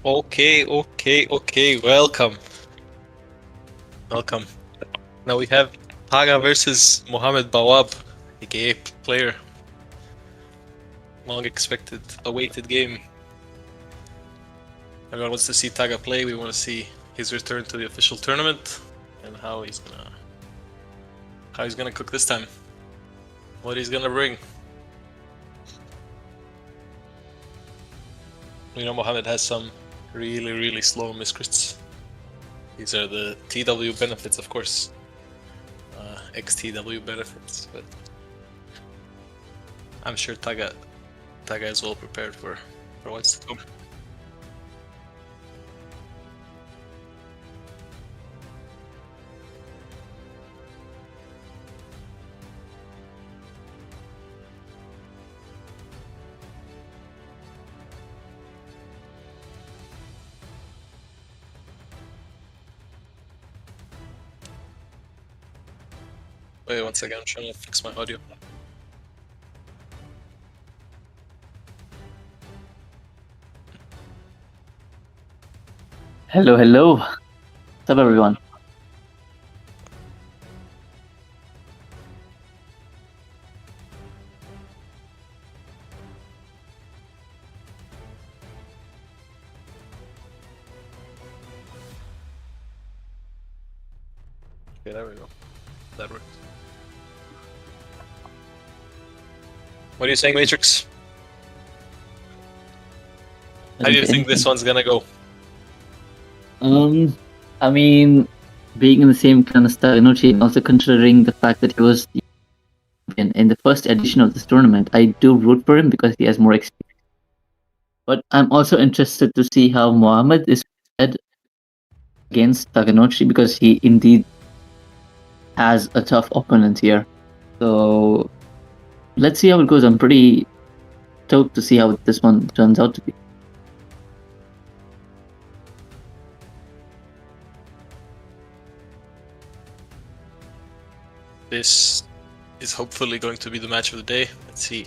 Okay. Welcome. Now we have Taga versus Mohammed Bawwab, aka player. Long expected, awaited game. Everyone wants to see Taga play. We want to see his return to the official tournament and how he's gonna cook this time. What he's gonna bring. We know Mohammed has some really slow Miscrits. These are the TW benefits, of course. XTW benefits, but I'm sure Taga is well prepared for what's to come. Wait, one second, I'm trying to fix my audio. Hello. What's up, everyone? Okay, there we go. That works. What are you saying, Matrix? How do you think this one's gonna go? I mean, being in the same kind of Taganochi, and also considering the fact that he was the champion in the first edition of this tournament, I do root for him because he has more experience. But I'm also interested to see how Mohammed is prepared against Taganochi because he indeed has a tough opponent here. So let's see how it goes. I'm pretty stoked to see how this one turns out to be. This is hopefully going to be the match of the day. Let's see.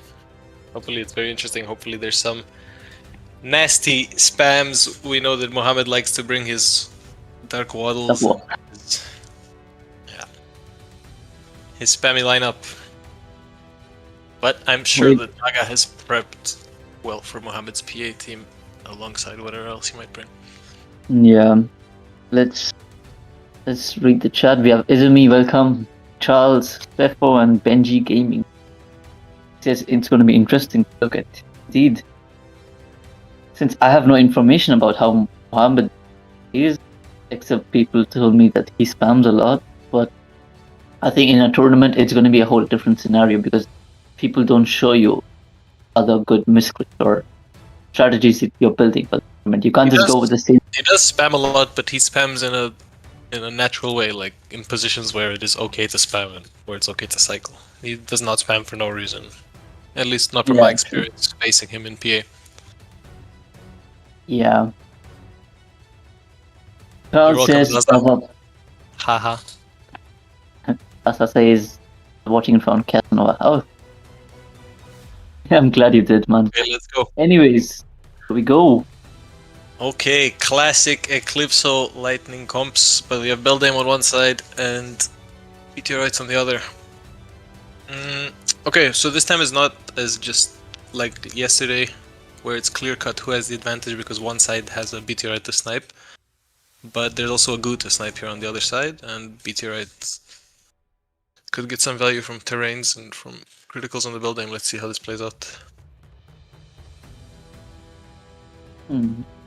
Hopefully it's very interesting. Hopefully there's some nasty spams. We know that Mohammed likes to bring his dark waddles. His spammy lineup. But I'm sure that Taga has prepped well for Mohammed's PA team alongside whatever else he might bring. Yeah. Let's read the chat. We have Izumi, welcome. Charles, Steffo, and Benji Gaming. Says it's going to be interesting to look at. Indeed. Since I have no information about how Mohammed is, except people told me that he spams a lot, but I think in a tournament it's going to be a whole different scenario because people don't show you other good miscrits or strategies that you're building for the tournament. You can't just go with the same. He does spam a lot, but he spams in a natural way, like in positions where it is okay to spam and where it's okay to cycle. He does not spam for no reason. At least not from my experience facing him in PA. Yeah. Carl says, haha. Asa says, watching it from Casanova. Oh, I'm glad you did, man. Okay, let's go. Anyways, here we go. Okay, classic Eclipso lightning comps, but we have Beldame on one side and meteorites on the other. Okay, so this time is not as just like yesterday, where it's clear cut who has the advantage because one side has a meteorite to snipe, but there's also a goo to snipe here on the other side, and meteorites could get some value from terrains and from criticals on the Beldame. Let's see how this plays out.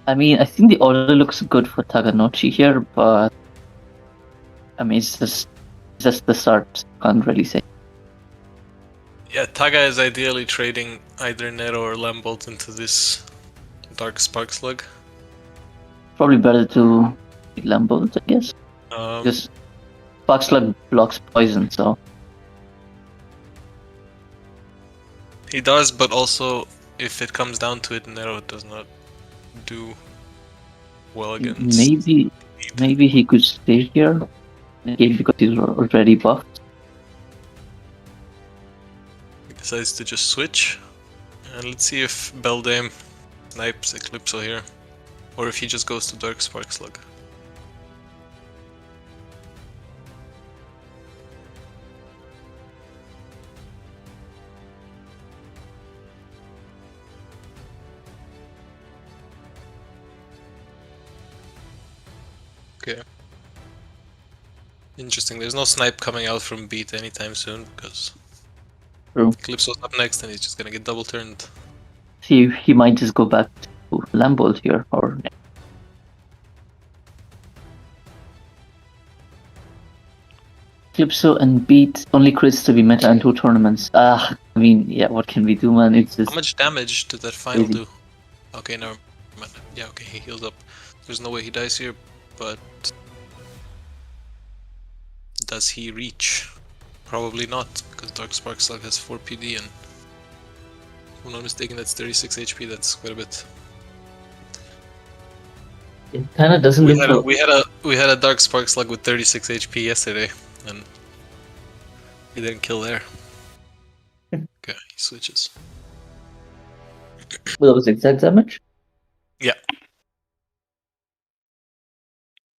I mean, I think the order looks good for Taganochi here, but I mean, it's just the start. Can't really say. Yeah, Taga is ideally trading either Nero or Lambolt into this Dark Spark Slug. Probably better to Lambolt, I guess. Because Spark Slug blocks poison, so. He does, but also if it comes down to it, Nero does not do well against. Maybe he could stay here, maybe because he's already buffed. He decides to just switch, and let's see if Beldame snipes Eclipso here. Or if he just goes to Dark Spark Slug. Okay. Interesting. There's no snipe coming out from beat anytime soon because True. Calypso's up next and he's just gonna get double turned. See, he might just go back to Lambolt here, or Calypso and Beat only crits to be meta in 2 tournaments. I mean, yeah, what can we do, man? It's just How much damage did that final crazy. do? Okay, never mind. Yeah, okay, he heals up. There's no way he dies here, but does he reach? Probably not, because Dark Spark Slug has 4 PD and if I'm not mistaken that's 36 HP, that's quite a bit. It kind of doesn't We look we had a Dark Spark Slug with 36 HP yesterday, and he didn't kill there. Okay, he switches. well, that was exact damage. Yeah.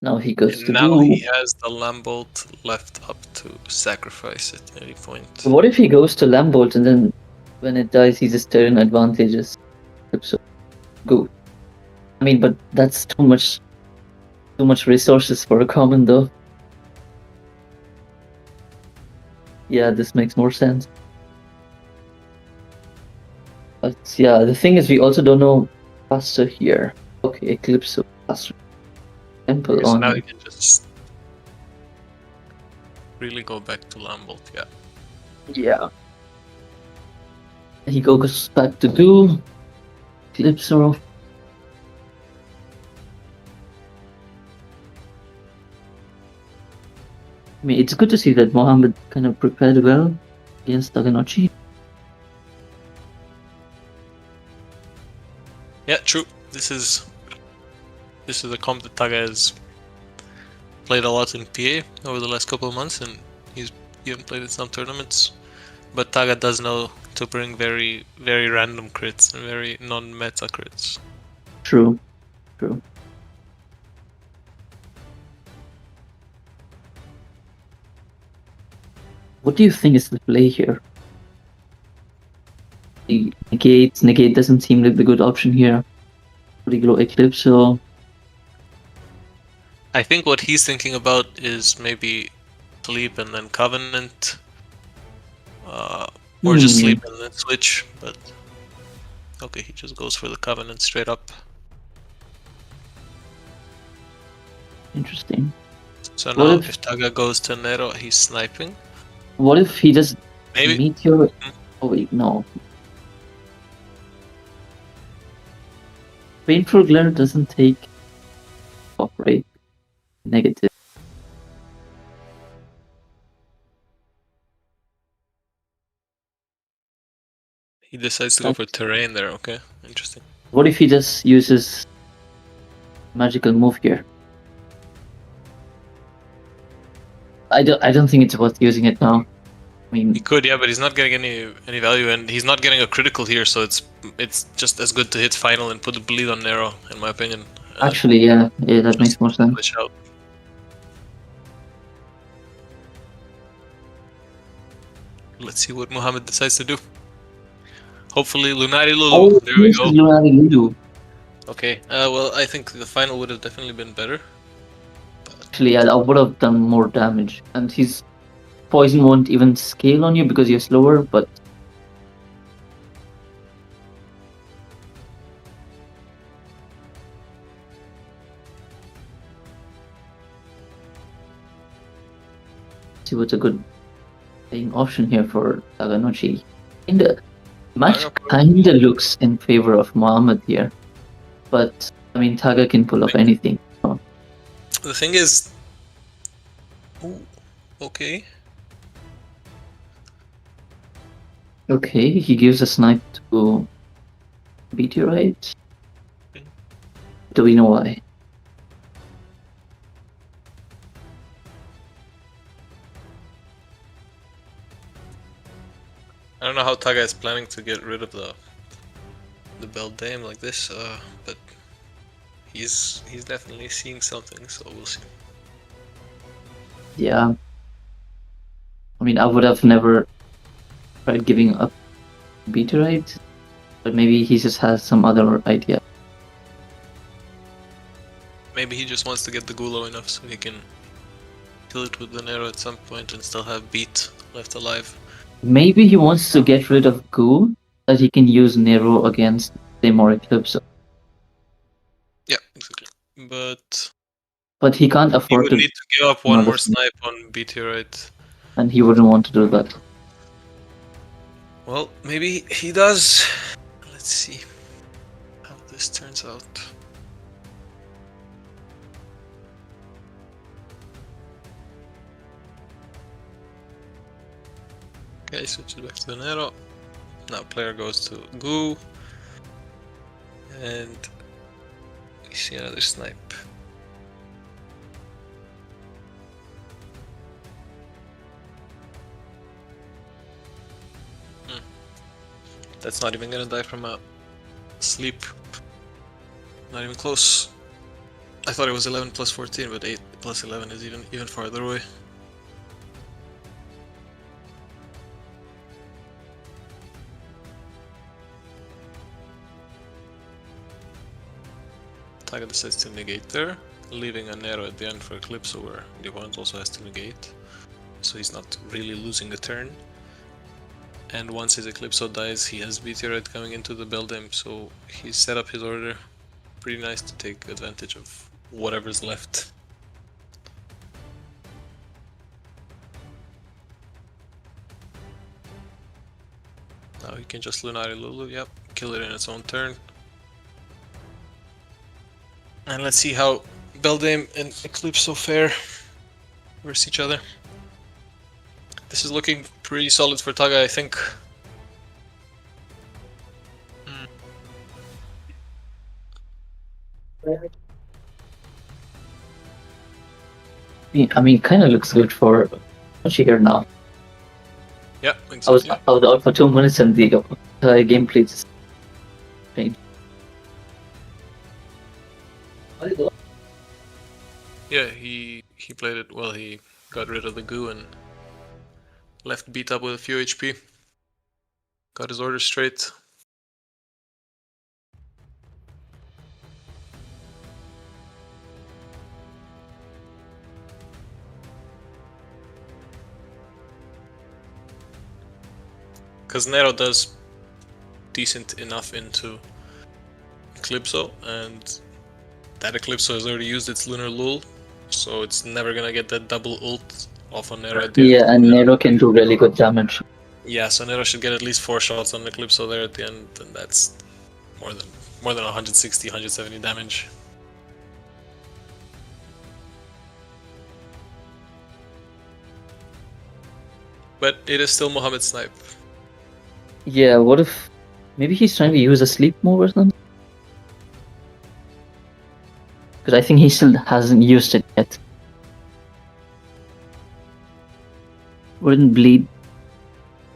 Now he goes And to now do. he has the Lambolt left up to sacrifice at any point. What if he goes to Lambolt and then when it dies, he just turn advantages? So good. I mean, but that's too much resources for a common, though. Yeah, this makes more sense. But yeah, the thing is, we also don't know faster here. Okay, Eclipse faster. Temple Okay, so on. now he can just really go back to Lambolt, yeah. Yeah. He goes back to do Calypso. I mean, it's good to see that Mohammed kind of prepared well against Taganochi. Yeah, true. This is a comp that Taga has played a lot in PA over the last couple of months, and he's even played in some tournaments. But Taga does know to bring very, very random crits and very non-meta crits. True. True. What do you think is the play here? The negate doesn't seem like the good option here. Would he go Eclipse or I think what he's thinking about is maybe sleep and then Covenant, or just sleep and then switch. But okay, he just goes for the Covenant straight up. interesting? So What now, if- if Taga goes to Nero, he's sniping. What if he does Maybe. Meteor? Oh wait, no. Painful Glare doesn't take operate negative. He decides to go for terrain there. Okay, interesting. What if he just uses magical move here? I don't think it's worth using it now. I mean, He could, yeah, but he's not getting any value, and he's not getting a critical here, so it's just as good to hit final and put the bleed on Nero, in my opinion. actually, yeah, that makes more sense. Glitch out. Let's see what Muhammad decides to do. Hopefully, Lunari Lulu. Oh, There we go. Lunari Lulu. Okay. Well, I think the final would have definitely been better. Actually, yeah, I would have done more damage, and his poison won't even scale on you because you're slower. But see what's a good playing option here for Taganochi. The match kinda looks in favor of Muhammad here, but I mean Taga can pull off anything. So. The thing is, ooh, okay. Okay, he gives a snipe to Meteorite. Do we know why? I don't know how Taga is planning to get rid of the Beldame like this, but he's definitely seeing something, so we'll see. Yeah. I mean, I would have never tried giving up meteorites, but maybe he just has some other idea. Maybe he just wants to get the ghoul low enough so he can kill it with an arrow at some point and still have Beat left alive. Maybe he wants to get rid of Goo, that he can use Nero against Sim or Eclipse. Yeah, exactly. But he can't he afford would to need to give up one another more snipe, snipe on Meteorite. and he wouldn't want to do that. Well, maybe he does. Let's see how this turns out. Okay, switches back to the Nero. Now player goes to Goo. And we see another snipe. That's not even gonna die from a sleep. Not even close. I thought it was 11 plus 14, but 8 plus 11 is even farther away. Taga decides to negate there, leaving an arrow at the end for Eclipse where the opponent also has to negate. So he's not really losing a turn. And once his Eclipso dies, he has Meteorite coming into the Beldam, so he's set up his order pretty nice to take advantage of whatever's left. Now he can just Lunari Lulu, yep, kill it in its own turn. And let's see how Beldam and Eclipso fare versus each other. This is looking pretty solid for Taga, I think. I mean, kind of looks good for Taganochi here now. Yeah, exactly. I was out for 2 minutes and the gameplay just changed. Yeah, he played it well. He got rid of the goo and left Beat up with a few HP. Got his orders straight. Because Nero does decent enough into Eclipso, and that Eclipso has already used its Lunar Lul, so it's never gonna get that double ult off on Nero at the end. Yeah, and Nero can do really good damage. Yeah, so Nero should get at least 4 shots on Eclipso there at the end, and that's more than 160, 170 damage. But it is still Mohammed Snipe. Yeah, what if maybe he's trying to use a sleep move or something? Because I think he still hasn't used it yet. Wouldn't bleed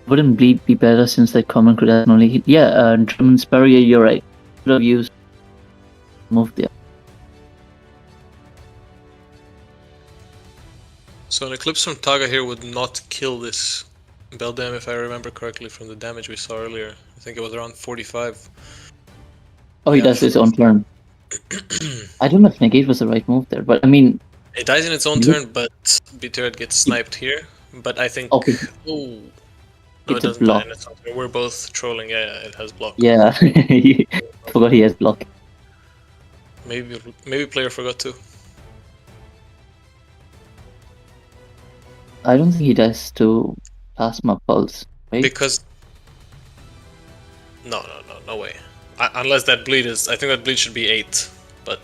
be better since that common could only hit? Yeah, Drummond's barrier, you're right. Could have used move there. So an Eclipse from Taga here would not kill this Beldam if I remember correctly from the damage we saw earlier. I think it was around 45. Oh, he does his own turn. I don't know if negate was the right move there, but I mean... It dies in its own turn, but Beturret gets sniped here. But I think... Okay. Oh! No, it doesn't die in its own turn. We're both trolling. Yeah, it has block. Yeah, I forgot he has block. Maybe player forgot too. I don't think he does to Plasma Pulse, right? Because... No way. Unless that bleed is... I think that bleed should be 8. But...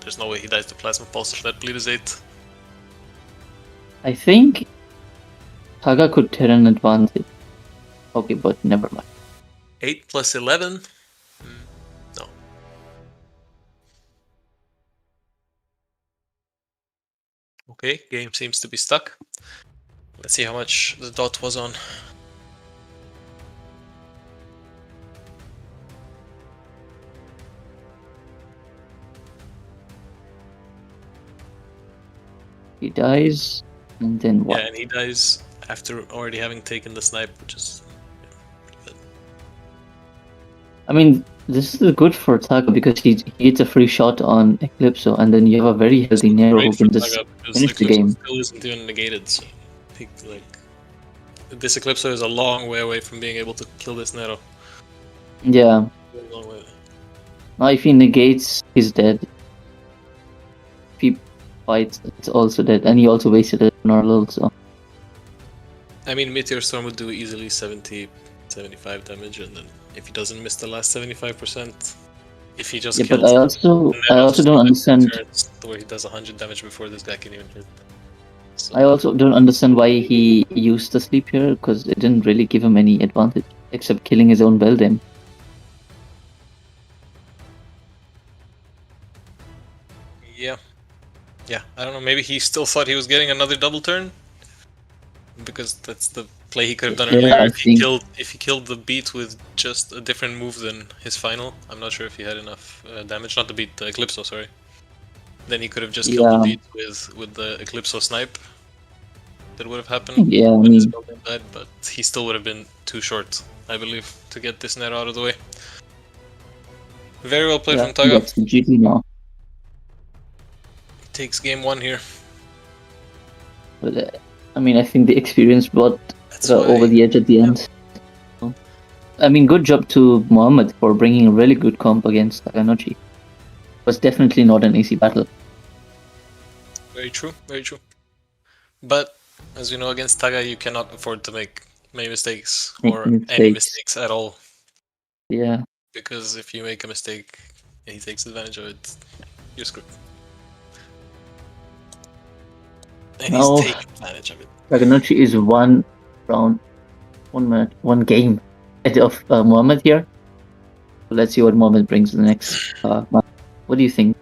There's no way he dies to Plasma Pulse if that bleed is 8. I think... Taga could turn an advantage. Okay, but never mind. 8 plus 11? No. Okay, game seems to be stuck. Let's see how much the dot was on. He dies, and then what? Yeah, and he dies after already having taken the snipe, which is. I mean, this is good for Taga because he gets a free shot on Eclipso, and then you have a very healthy Nero who Great for can just Taga because finish the Eclipse game. still isn't even negated, so I think this Eclipse is a long way away from being able to kill this Nero. Yeah. Very long way. Now, if he negates, he's dead. If he fights, it's also dead, and he also wasted it on Arlil, so. I mean, Meteor Storm would do easily 70, 75 damage, and then if he doesn't miss the last 75%, if he just Yeah, kills but I also don't understand. turns where he does 100 damage before this guy can even hit. So, I also don't understand why he used the sleep here, because it didn't really give him any advantage, except killing his own Beldam. yeah, I don't know, maybe he still thought he was getting another double turn? Because that's the play he could have done earlier I if think. he killed the beat with just a different move than his final. I'm not sure if he had enough damage, not the beat, the Eclipso, sorry. Then he could have just killed the beat with the Eclipso snipe. That would have happened when his building died, but he still would have been too short, I believe, to get this Nero out of the way. Very well played from Taga. That's GG now. Takes game 1 here. But I mean, I think the experience brought over the edge at the end. I mean, good job to Mohammed for bringing a really good comp against Taganochi. It was definitely not an easy battle. Very true, very true. But, as you know, against Taga, you cannot afford to make many mistakes, or any mistakes at all. Yeah. Because if you make a mistake and he takes advantage of it, you're screwed. And he's taking advantage of it. Taganochi is 1 round, 1 minute, 1 game ahead of Mohammed here. So let's see what Mohammed brings the next match. What do you think?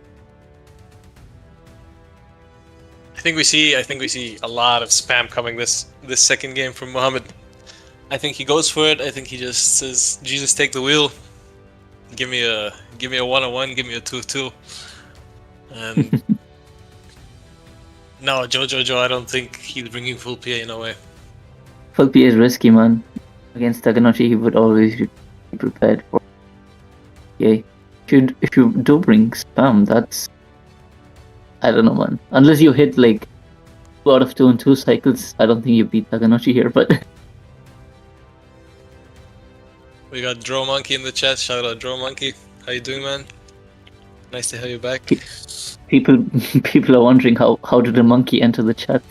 I think we see a lot of spam coming this second game from Mohammed. I think he goes for it. I think he just says, "Jesus, take the wheel. Give me a 1-on-1. Give me a 2-2." And no, Joe, I don't think he's bringing full PA, no way. Full PA is risky, man. Against Taganochi, he would always be prepared for PA. If you do bring spam, that's, I don't know, man. Unless you hit like 2 out of 2 in 2 cycles, I don't think you beat Taganochi here, but... We got Draw Monkey in the chat. Shout out Draw Monkey. How you doing, man? Nice to have you back. People are wondering how did a monkey enter the chat?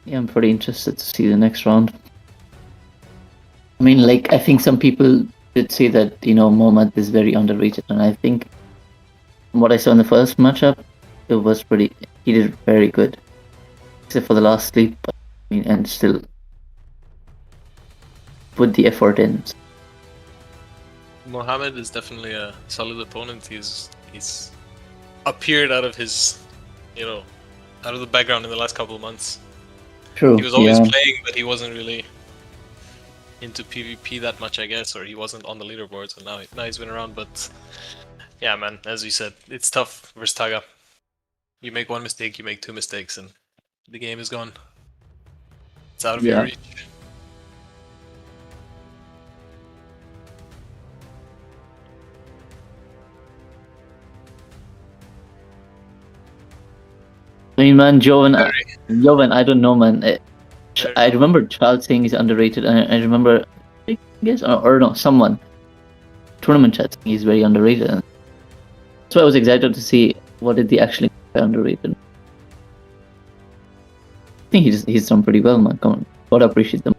Yeah, I'm pretty interested to see the next round. I mean, like, I think some people did say that, Mohammed is very underrated, and I think from what I saw in the first matchup, it was he did very good. Except for the last sleep, but, I mean, and still put the effort in. Mohammed is definitely a solid opponent. He's appeared out of his, out of the background in the last couple of months. True. He was always playing, but he wasn't really into PvP that much, I guess, or he wasn't on the leaderboard. So now he's been around. But yeah, man, as you said, it's tough versus Taga. You make 1 mistake, you make 2 mistakes, and the game is gone. It's out of your reach. I mean, man, Joven, I don't know, man. I remember Charles saying he's underrated, and I remember, I guess, or no, someone, tournament chat saying he's very underrated. And so I was excited to see what did he actually be underrated. I think he's done pretty well, man. Come on, gotta appreciate them.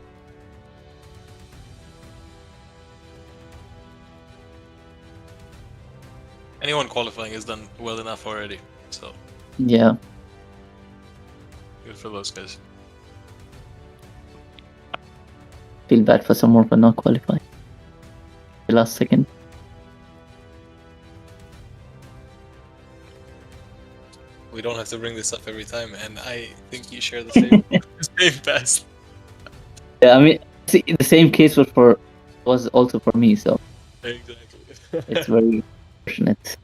Anyone qualifying has done well enough already, so yeah. Good for those guys. Feel bad for someone for not qualifying. The last second. we don't have to bring this up every time, and I think you share the same same past. Yeah, I mean, see, the same case was also for me, so Exactly. it's very fortunate.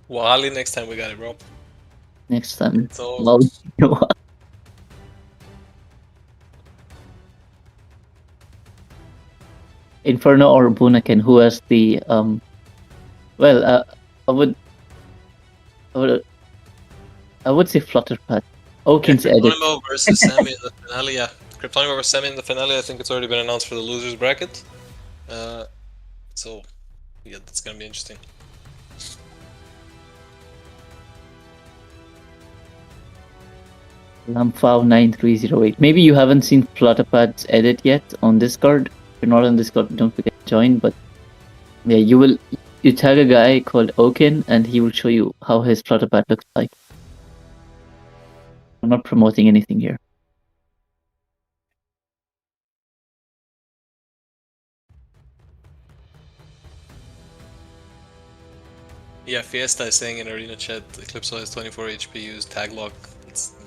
Well, Ali, next time we got it, bro. Next time, It's all well, you know what? Inferno or Bunaken, who has the well, I would I would say Flutterpat. Oaken's edit. Kryptonimo versus Sammy in the finale. Yeah, Kryptonimo versus Sammy in the finale. I think it's already been announced for the losers bracket. So yeah, that's gonna be interesting. Lamfao9308. Maybe you haven't seen Flutterpat's edit yet on Discord. If you're not on Discord, don't forget to join. But yeah, you tag a guy called Oaken and he will show you how his Flutterpat looks like. I'm not promoting anything here. Yeah, Fiesta is saying in arena chat, Eclipso has 24 HP, use tag lock.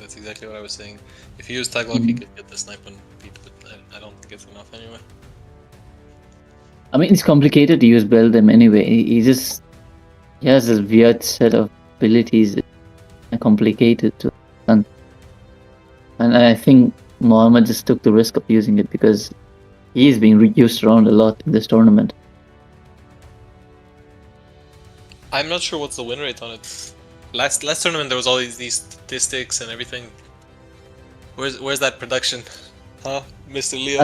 That's exactly what I was saying. If you use tag lock, you could get the snipe and beat, but I don't think it's enough anyway. I mean, it's complicated to use build him anyway. He has this weird set of abilities, complicated to understand. And I think Mohammed just took the risk of using it because he is being used around a lot in this tournament. I'm not sure what's the win rate on it. Last tournament there was all these statistics and everything. Where's that production? Huh, Mr. Leo?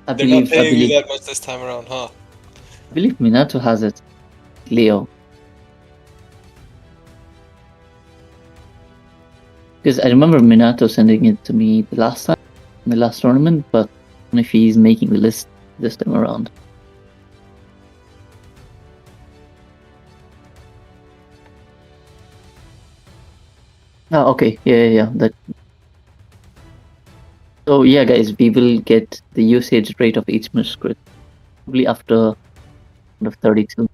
They're not paying you that much this time around, huh? I believe Minato has it, Leo. Because I remember Minato sending it to me the last time, in the last tournament, but I don't know if he's making the list this time around. Oh, okay. Yeah. So yeah, guys, we will get the usage rate of each Miscrit probably after 32.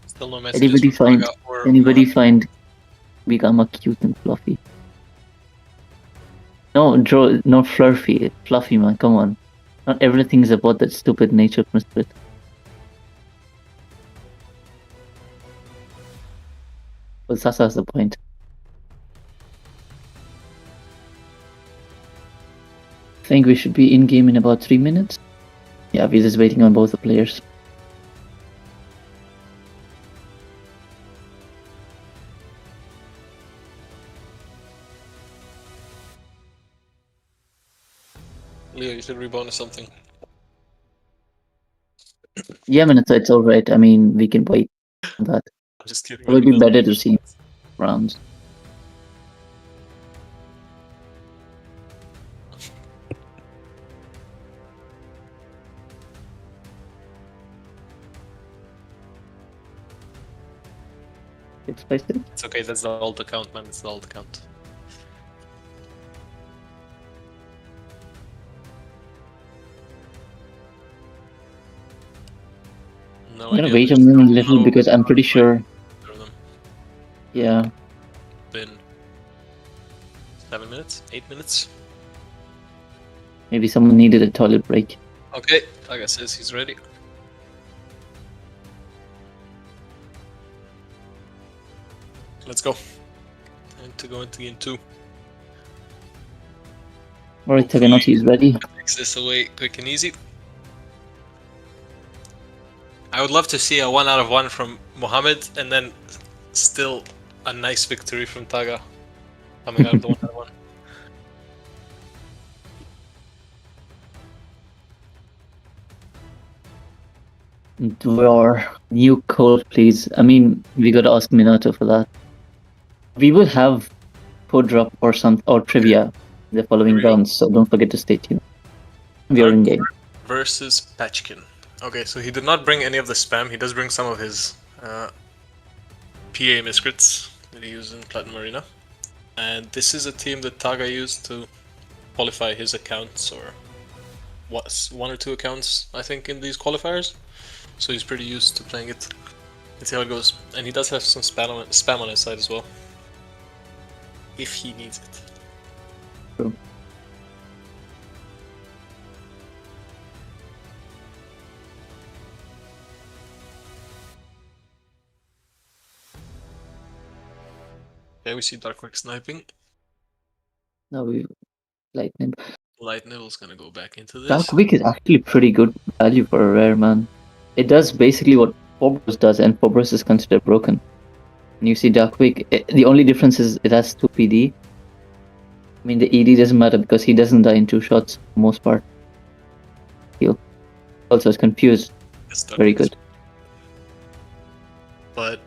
Still no messages Anybody find Bigama cute and fluffy? No, not fluffy, fluffy, man. Come on, not everything is about that stupid nature Miscrit. Well, Sasa's the point. I think we should be in game in about 3 minutes. Yeah, we're just waiting on both the players. Leo, you should rebonus something. Yeah, man, it's alright. I mean, we can wait on that. I'm just kidding. It will be better to see rounds. It's okay, that's the alt account, man. It's the alt account. No, I'm gonna wait a little because I'm pretty sure. Yeah. Been 7 minutes? 8 minutes? Maybe someone needed a toilet break. Okay, Taga says he's ready. Let's go. Time to go into game 2. Alright, Taganochi is ready. Takes this away quick and easy. I would love to see a 1 out of 1 from Mohammed and then still a nice victory from Taga coming out of the 1 out of 1. Your new code, please. I mean, we gotta ask Minato for that. We will have code drop or trivia in the following rounds, so don't forget to stay tuned. We are in game. Versus Patchkin. Okay, so he did not bring any of the spam. He does bring some of his PA Miscrits that he used in Platinum Arena. And this is a team that Taga used to qualify his accounts or one or two accounts, I think, in these qualifiers. So he's pretty used to playing it. Let's see how it goes. And he does have some spam on his side as well. If he needs it. True. Yeah, we see Darkwick sniping. No, we lightning. Light Nibble's gonna go back into this. Dark Wick is actually pretty good value for a rare, man. It does basically what Phobos does, and Phobos is considered broken. And you see Dark Wick, the only difference is it has 2 PD. I mean, the ED doesn't matter because he doesn't die in 2 shots for the most part. Heal. Also, it's confused. Very good. But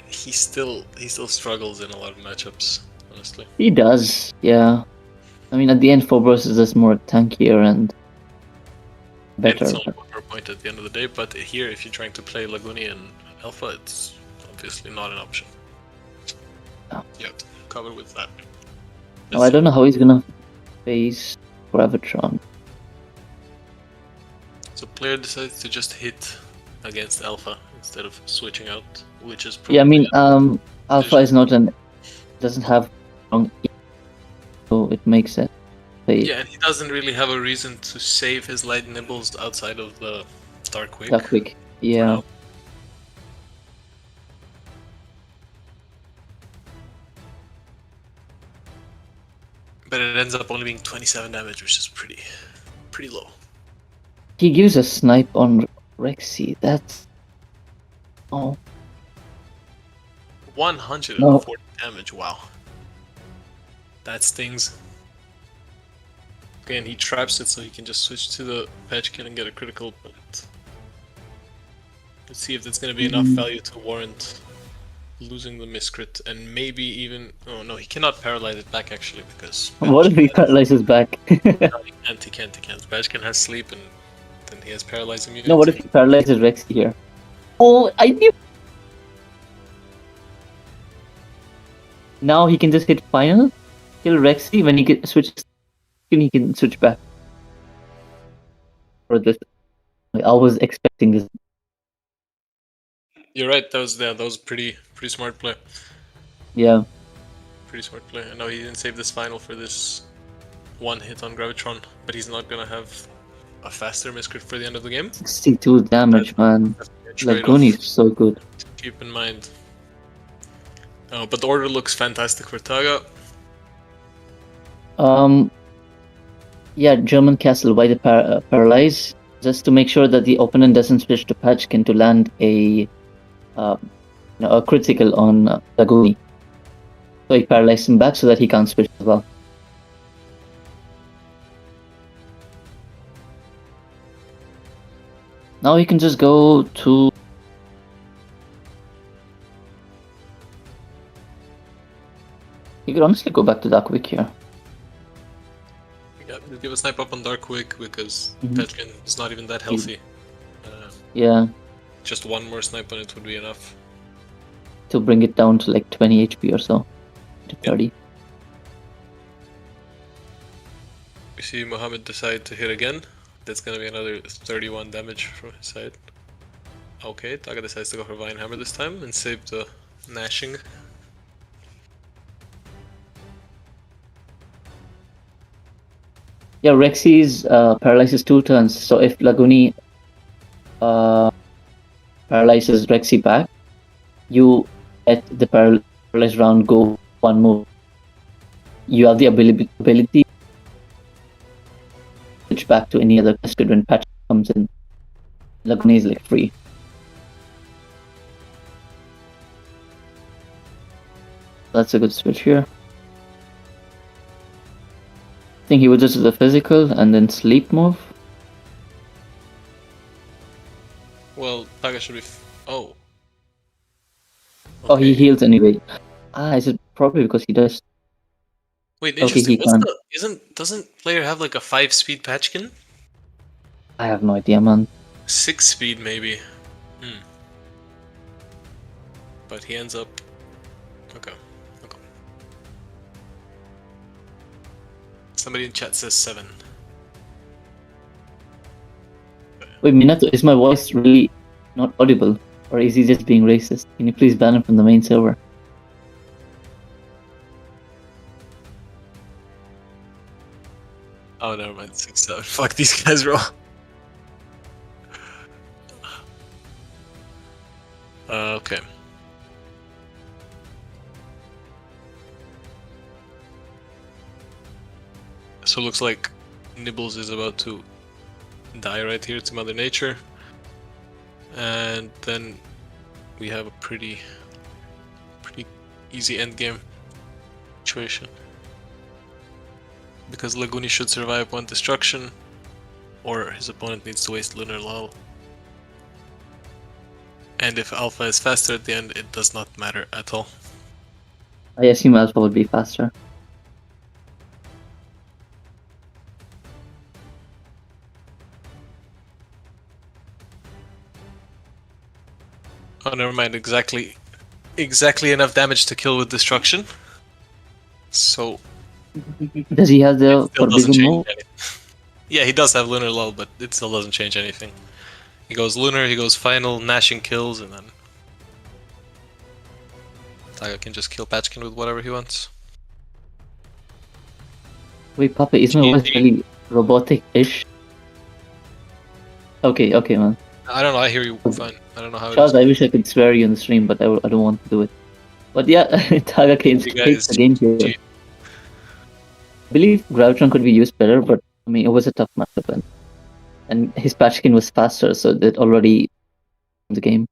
he still struggles in a lot of matchups, honestly. He does, yeah. I mean, at the end, Phobos is just more tankier and better. And it's only one per point at the end of the day, but here, if you're trying to play Laguni and Alpha, it's obviously not an option. No. You have to cover with that. No, I don't know how he's gonna face Gravitron. So player decides to just hit against Alpha instead of switching out, which is Yeah, I mean, Alpha is not doesn't have strong E, so it makes sense. Yeah, and he doesn't really have a reason to save his light nibbles outside of the Dark Wick. Dark Wick, yeah. But it ends up only being 27 damage, which is pretty low. He gives a snipe on Rexy. That's 140 damage. Wow, that stings. Again, he traps it so he can just switch to the Patchkin and get a critical. But let's see if that's going to be enough value to warrant losing the Miscrit, and maybe even... Oh no, he cannot paralyze it back actually, because... What if he paralyzes back? No, he can't. Patchkin has sleep, and then he has paralyzed immunity. No, what if he paralyzes Rexy here? Oh, I knew... Now he can just hit final, kill Rexy, when he switches, he can switch back. For this, I was expecting this. You're right, that was pretty smart play. Yeah. Pretty smart play. I know he didn't save this final for this one hit on Gravitron, but he's not gonna have a faster Miscrit for the end of the game. 62 damage, man. Laguni is so good. Keep in mind. Oh, but the order looks fantastic for Taga. Yeah, German Castle, why the paralyze? Just to make sure that the opponent doesn't switch to Patchkin to land a critical on Laguni. So he paralyzed him back so that he can't switch as well. Now he can just go to... He could honestly go back to Dark Wick here. Yeah, give a snipe up on Dark Wick because Patchkin is not even that healthy. Yeah. Just one more snipe on it would be enough. To bring it down to like 20 HP or so. To 30. We see Mohammed decide to hit again. That's gonna be another 31 damage from his side. Okay, Taga decides to go for Vine Hammer this time and save the gnashing. Yeah, Rexy's paralyzes 2 turns, so if Laguni paralyzes Rexy back, you let the paralyzed round go 1 move. You have the ability to switch back to any other Miscrit when patch comes in. Laguni is like free. That's a good switch here. I think he would just do the physical and then sleep move. Well, Taga should be. Oh. Okay. Oh, he heals anyway. Is it probably because he does? Wait, interesting. Doesn't player have like a 5-speed Patchkin? I have no idea, man. 6-speed maybe. But he ends up. Okay. Somebody in chat says 7. Wait, Minato, is my voice really not audible? Or is he just being racist? Can you please ban him from the main server? Oh, never mind. 6-7. Fuck these guys, bro. Okay. So looks like Nibbles is about to die right here to Mother Nature. And then we have a pretty easy endgame situation. Because Laguni should survive one destruction, or his opponent needs to waste Lunar Lull. And if Alpha is faster at the end, it does not matter at all. I assume Alpha would be faster. Oh, never mind. Exactly enough damage to kill with destruction. So Does he have the it still doesn't forbidden change move? anything. Yeah, he does have Lunar Lull, but it still doesn't change anything. He goes Lunar, he goes Final, Gnashing kills, and then Taga can just kill Patchkin with whatever he wants. Wait, Papa, is my voice really robotic-ish? Okay, man. I don't know, I hear you fine. I don't know how Charles, it is. I wish I could swear you on the stream, but I don't want to do it. But yeah, Taga takes You guys, the game here. G- I believe Gravitron could be used better, but I mean, it was a tough matchup, and his Patchkin was faster, so that already the game.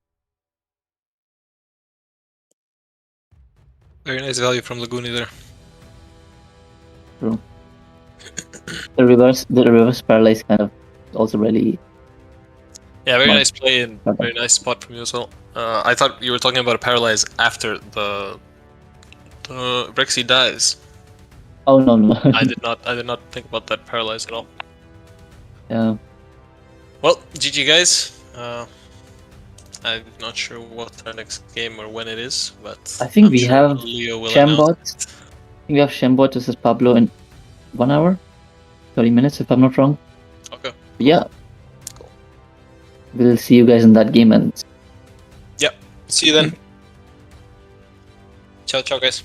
Very nice value from Laguni there. True. The reverse paralyze kind of also really. Yeah, very Smart. nice play and very nice spot from you as well. I thought you were talking about a paralyze after the Rexy dies. Oh no. I did not think about that paralyze at all. Yeah. Well, GG guys. I'm not sure what our next game or when it is, but I think I'm we sure have Leo will Shambot. announce it. I think we have Shambot versus Pablo in 1 hour, 30 minutes, if I'm not wrong. Okay. Yeah. Cool. We'll see you guys in that game, and Yep. See you then. Ciao, ciao, guys.